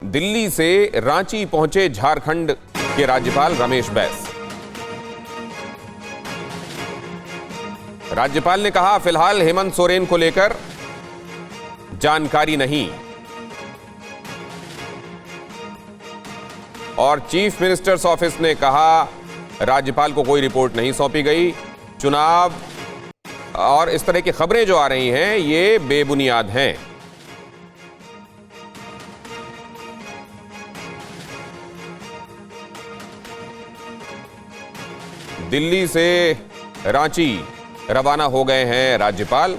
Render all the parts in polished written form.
दिल्ली से रांची पहुंचे झारखंड के राज्यपाल रमेश बैस। राज्यपाल ने कहा, फिलहाल हेमंत सोरेन को लेकर जानकारी नहीं। और चीफ मिनिस्टर्स ऑफिस ने कहा, राज्यपाल को कोई रिपोर्ट नहीं सौंपी गई। चुनाव और इस तरह की खबरें जो आ रही हैं, ये बेबुनियाद हैं। दिल्ली से रांची रवाना हो गए हैं राज्यपाल।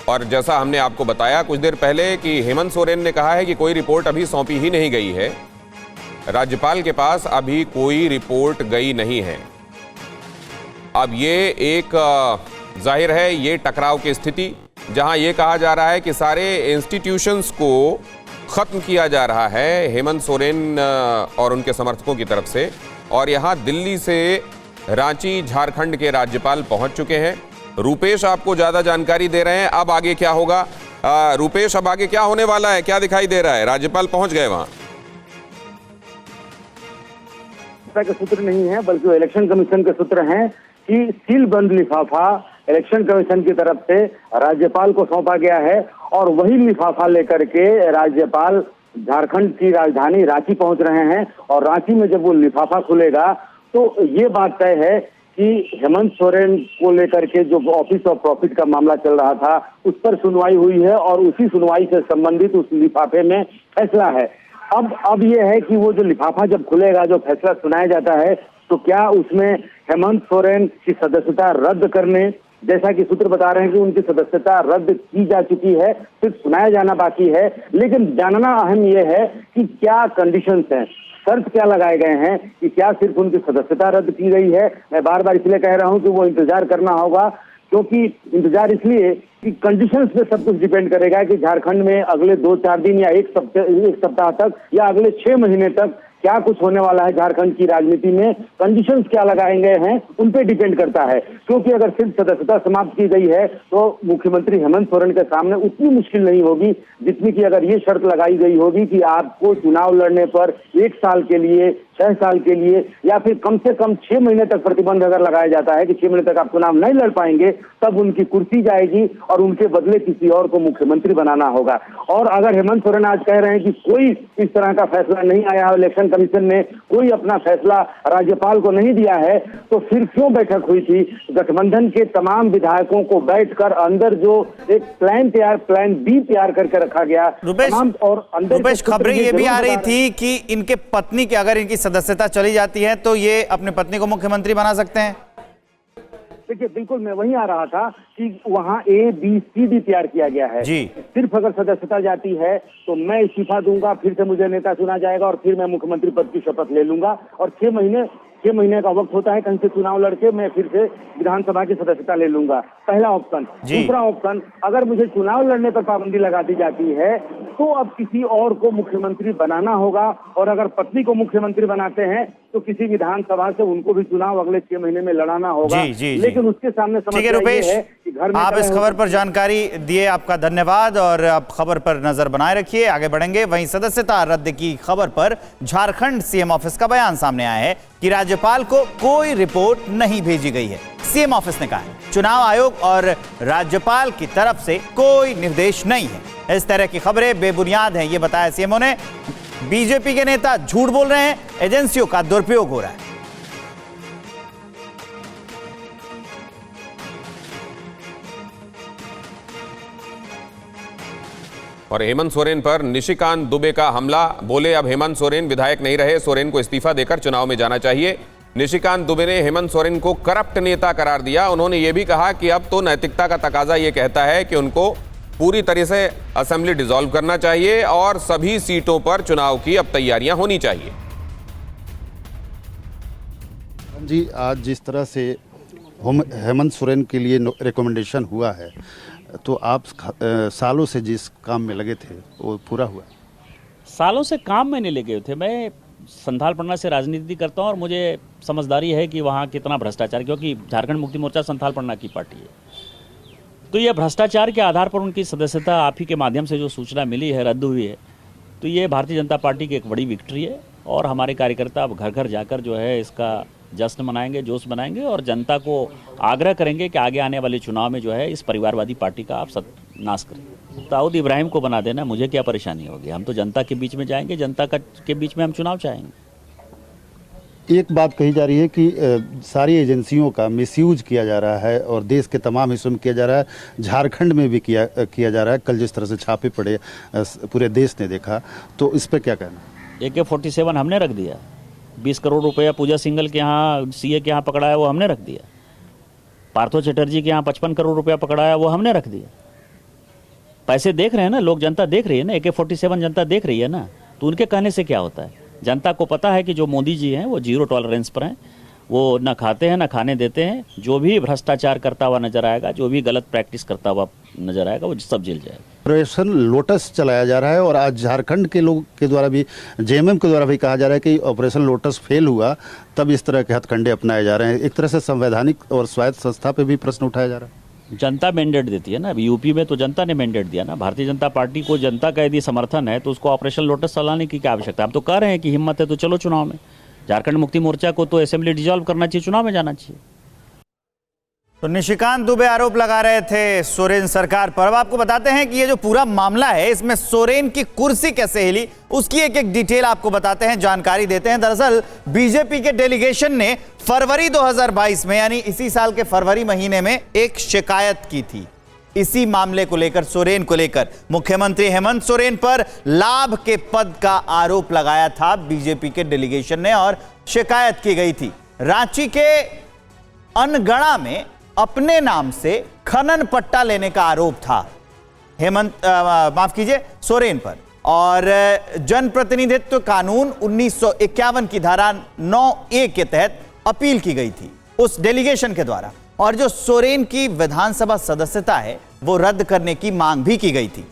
और जैसा हमने आपको बताया कुछ देर पहले कि हेमंत सोरेन ने कहा है कि कोई रिपोर्ट अभी सौंपी ही नहीं गई है। राज्यपाल के पास अभी कोई रिपोर्ट गई नहीं है। अब ये एक जाहिर है ये टकराव की स्थिति, जहां ये कहा जा रहा है कि सारे इंस्टीट्यूशंस को खत्म किया जा रहा है हेमंत सोरेन और उनके समर्थकों की तरफ से। और यहां दिल्ली से रांची झारखंड के राज्यपाल पहुंच चुके हैं। रूपेश आपको ज्यादा जानकारी दे रहे हैं। अब आगे क्या होगा रूपेश, अब आगे क्या होने वाला है, क्या दिखाई दे रहा है? राज्यपाल पहुंच गए वहां? के सूत्र नहीं है बल्कि वो इलेक्शन कमीशन के सूत्र हैं कि सील बंद लिफाफा इलेक्शन कमीशन की तरफ से राज्यपाल को सौंपा गया है और वही लिफाफा लेकर के राज्यपाल झारखंड की राजधानी रांची पहुंच रहे हैं। और रांची में जब वो लिफाफा खुलेगा तो ये बात तय है कि हेमंत सोरेन को लेकर के जो ऑफिस ऑफ प्रॉफिट का मामला चल रहा था उस पर सुनवाई हुई है और उसी सुनवाई से संबंधित उस लिफाफे में फैसला है। अब ये है कि वो जो लिफाफा जब खुलेगा, जो फैसला सुनाया जाता है, तो क्या उसमें हेमंत सोरेन की सदस्यता रद्द करने, जैसा कि सूत्र बता रहे हैं कि उनकी सदस्यता रद्द की जा चुकी है, सिर्फ सुनाया जाना बाकी है। लेकिन जानना अहम यह है कि क्या कंडीशंस हैं, शर्त क्या लगाए गए हैं कि क्या सिर्फ उनकी सदस्यता रद्द की गई है। मैं बार बार इसलिए कह रहा हूं कि वो इंतजार करना होगा, क्योंकि इंतजार इसलिए कि कंडीशंस पे सब कुछ डिपेंड करेगा कि झारखंड में अगले 2-4 दिन या एक सप्ताह तक या अगले 6 महीने तक क्या कुछ होने वाला है झारखंड की राजनीति में। कंडीशंस क्या लगाए गए हैं उन पे डिपेंड करता है, क्योंकि अगर सिर्फ सदस्यता समाप्त की गई है तो मुख्यमंत्री हेमंत सोरेन के सामने उतनी मुश्किल नहीं होगी जितनी कि अगर ये शर्त लगाई गई होगी कि आपको चुनाव लड़ने पर 1 साल के लिए, 6 साल के लिए या फिर कम से कम 6 महीने तक प्रतिबंध अगर लगाया जाता है कि 6 महीने तक आप चुनाव नहीं लड़ पाएंगे, तब उनकी कुर्सी जाएगी और उनके बदले किसी और को मुख्यमंत्री बनाना होगा। और अगर हेमंत सोरेन आज कह रहे हैं कि कोई इस तरह का फैसला नहीं आया, इलेक्शन कमीशन ने कोई अपना फैसला राज्यपाल को नहीं दिया है, तो फिर क्यों बैठक हुई थी? गठबंधन के तमाम विधायकों को बैठकर अंदर जो एक प्लान बी तैयार करके रखा गया। रुपेश, खबरें ये भी आ रही थी कि इनके पत्नी की अगर इनकी सदस्यता चली जाती है तो ये अपने पत्नी को मुख्यमंत्री बना सकते हैं। देखिए, बिल्कुल मैं वहीं आ रहा था कि वहाँ ABCD तैयार किया गया है जी। सिर्फ अगर सदस्यता जाती है तो मैं इस्तीफा दूंगा, फिर से मुझे नेता चुना जाएगा और फिर मैं मुख्यमंत्री पद की शपथ ले लूंगा और 6 महीने का वक्त होता है, कहीं से चुनाव लड़के मैं फिर से विधानसभा की सदस्यता ले लूंगा। पहला ऑप्शन। दूसरा ऑप्शन, अगर मुझे चुनाव लड़ने पर पाबंदी लगा दी जाती है तो अब किसी और को मुख्यमंत्री बनाना होगा और अगर पत्नी को मुख्यमंत्री बनाते हैं तो किसी विधानसभा से उनको भी चुनाव अगले 6 महीने में लड़ाना होगा। लेकिन उसके सामने समस्या ये है कि घर में आप इस खबर पर जानकारी दिए, आपका धन्यवाद। और आप खबर पर नजर बनाए रखिए, आगे बढ़ेंगे। वहीं सदस्यता रद्द की खबर पर झारखंड सीएम ऑफिस का बयान सामने आया है कि राज्यपाल को कोई रिपोर्ट नहीं भेजी गई है। सीएम ऑफिस ने कहा है चुनाव आयोग और राज्यपाल की तरफ से कोई निर्देश नहीं है। इस तरह की खबरें बेबुनियाद हैं, ये बताया सीएमओ ने। बीजेपी के नेता झूठ बोल रहे हैं, एजेंसियों का दुरुपयोग हो रहा है। और हेमंत सोरेन पर निशिकांत दुबे का हमला, बोले अब हेमंत सोरेन विधायक नहीं रहे, सोरेन को इस्तीफा देकर चुनाव में जाना चाहिए। निशिकांत दुबे ने हेमंत सोरेन को करप्ट नेता करार दिया। उन्होंने ये भी कहा कि अब तो नैतिकता का तकाजा ये कहता है कि उनको पूरी तरह से असेंबली डिसॉल्व करना चाहिए और सभी सीटों पर चुनाव की अब तैयारियां होनी चाहिए। जी, आज जिस तरह से हेमंत सोरेन के लिए रिकमेंडेशन हुआ है, तो आप सालों से जिस काम में लगे थे वो पूरा हुआ? सालों से काम में नहीं लगे थे। मैं संथाल पन्ना से राजनीति करता हूं और मुझे समझदारी है कि वहाँ कितना भ्रष्टाचार, क्योंकि झारखंड मुक्ति मोर्चा संथाल पन्ना की पार्टी है। तो ये भ्रष्टाचार के आधार पर उनकी सदस्यता आप ही के माध्यम से जो सूचना मिली है रद्द हुई है, तो ये भारतीय जनता पार्टी की एक बड़ी विक्ट्री है और हमारे कार्यकर्ता अब घर घर जाकर जो है इसका जश्न मनाएंगे, जोश मनाएंगे और जनता को आग्रह करेंगे कि आगे आने वाले चुनाव में जो है इस परिवारवादी पार्टी का आप सत्यानाश करें। दाऊद इब्राहिम को बना देना, मुझे क्या परेशानी होगी? हम तो जनता के बीच में जाएंगे, जनता के बीच में हम चुनाव चाहेंगे। एक बात कही जा रही है कि सारी एजेंसियों का मिसयूज किया जा रहा है और देश के तमाम हिस्सों में किया जा रहा है, झारखंड में भी किया जा रहा है। कल जिस तरह से छापे पड़े पूरे देश ने देखा, तो इस पर क्या कहना? AK-47 हमने रख दिया, 20 करोड़ रुपया पूजा सिंघल के यहाँ CA के यहाँ पकड़ा है वो हमने रख दिया, पार्थो चटर्जी के यहाँ 55 करोड़ रुपया पकड़ा है वो हमने रख दिया। पैसे देख रहे हैं ना लोग, जनता देख रही है ना, AK-47 जनता देख रही है ना, तो उनके कहने से क्या होता है? जनता को पता है कि जो मोदी जी हैं वो जीरो टॉलरेंस पर हैं, वो ना खाते हैं ना खाने देते हैं। जो भी भ्रष्टाचार करता हुआ नजर आएगा, जो भी गलत प्रैक्टिस करता हुआ नजर आएगा, वो सब जेल जाएगा। ऑपरेशन लोटस चलाया जा रहा है और आज झारखंड के लोग के द्वारा भी, JMM के द्वारा भी कहा जा रहा है कि ऑपरेशन लोटस फेल हुआ, तब इस तरह के हथकंडे अपनाए जा रहे हैं। एक तरह से संवैधानिक और स्वायत्त संस्था पे भी प्रश्न उठाया जा रहा है। जनता मैंडेट देती है ना, अभी यूपी में तो जनता ने मैंडेट दिया ना। भारतीय जनता पार्टी को जनता का यदि समर्थन है तो उसको ऑपरेशन लोटस चलाने की क्या आवश्यकता है? हम तो कह रहे हैं कि हिम्मत है तो चलो चुनाव में। झारखंड मुक्ति मोर्चा को तो असेंबली डिसॉल्व करना चाहिए, चुनाव में जाना चाहिए। तो निशिकांत दुबे आरोप लगा रहे थे सोरेन सरकार पर। अब आपको बताते हैं कि ये जो पूरा मामला है, इसमें सोरेन की कुर्सी कैसे हिली, उसकी एक एक डिटेल आपको बताते हैं, जानकारी देते हैं। दरअसल बीजेपी के डेलीगेशन ने फरवरी 2022 में, यानी इसी साल के फरवरी महीने में एक शिकायत की थी इसी मामले को लेकर, सोरेन को लेकर। मुख्यमंत्री हेमंत सोरेन पर लाभ के पद का आरोप लगाया था बीजेपी के डेलीगेशन ने और शिकायत की गई थी। रांची के अनगढ़ा में अपने नाम से खनन पट्टा लेने का आरोप था सोरेन पर, और जनप्रतिनिधित्व कानून 1951 की धारा 9A के तहत अपील की गई थी उस डेलीगेशन के द्वारा, और जो सोरेन की विधानसभा सदस्यता है वो रद्द करने की मांग भी की गई थी।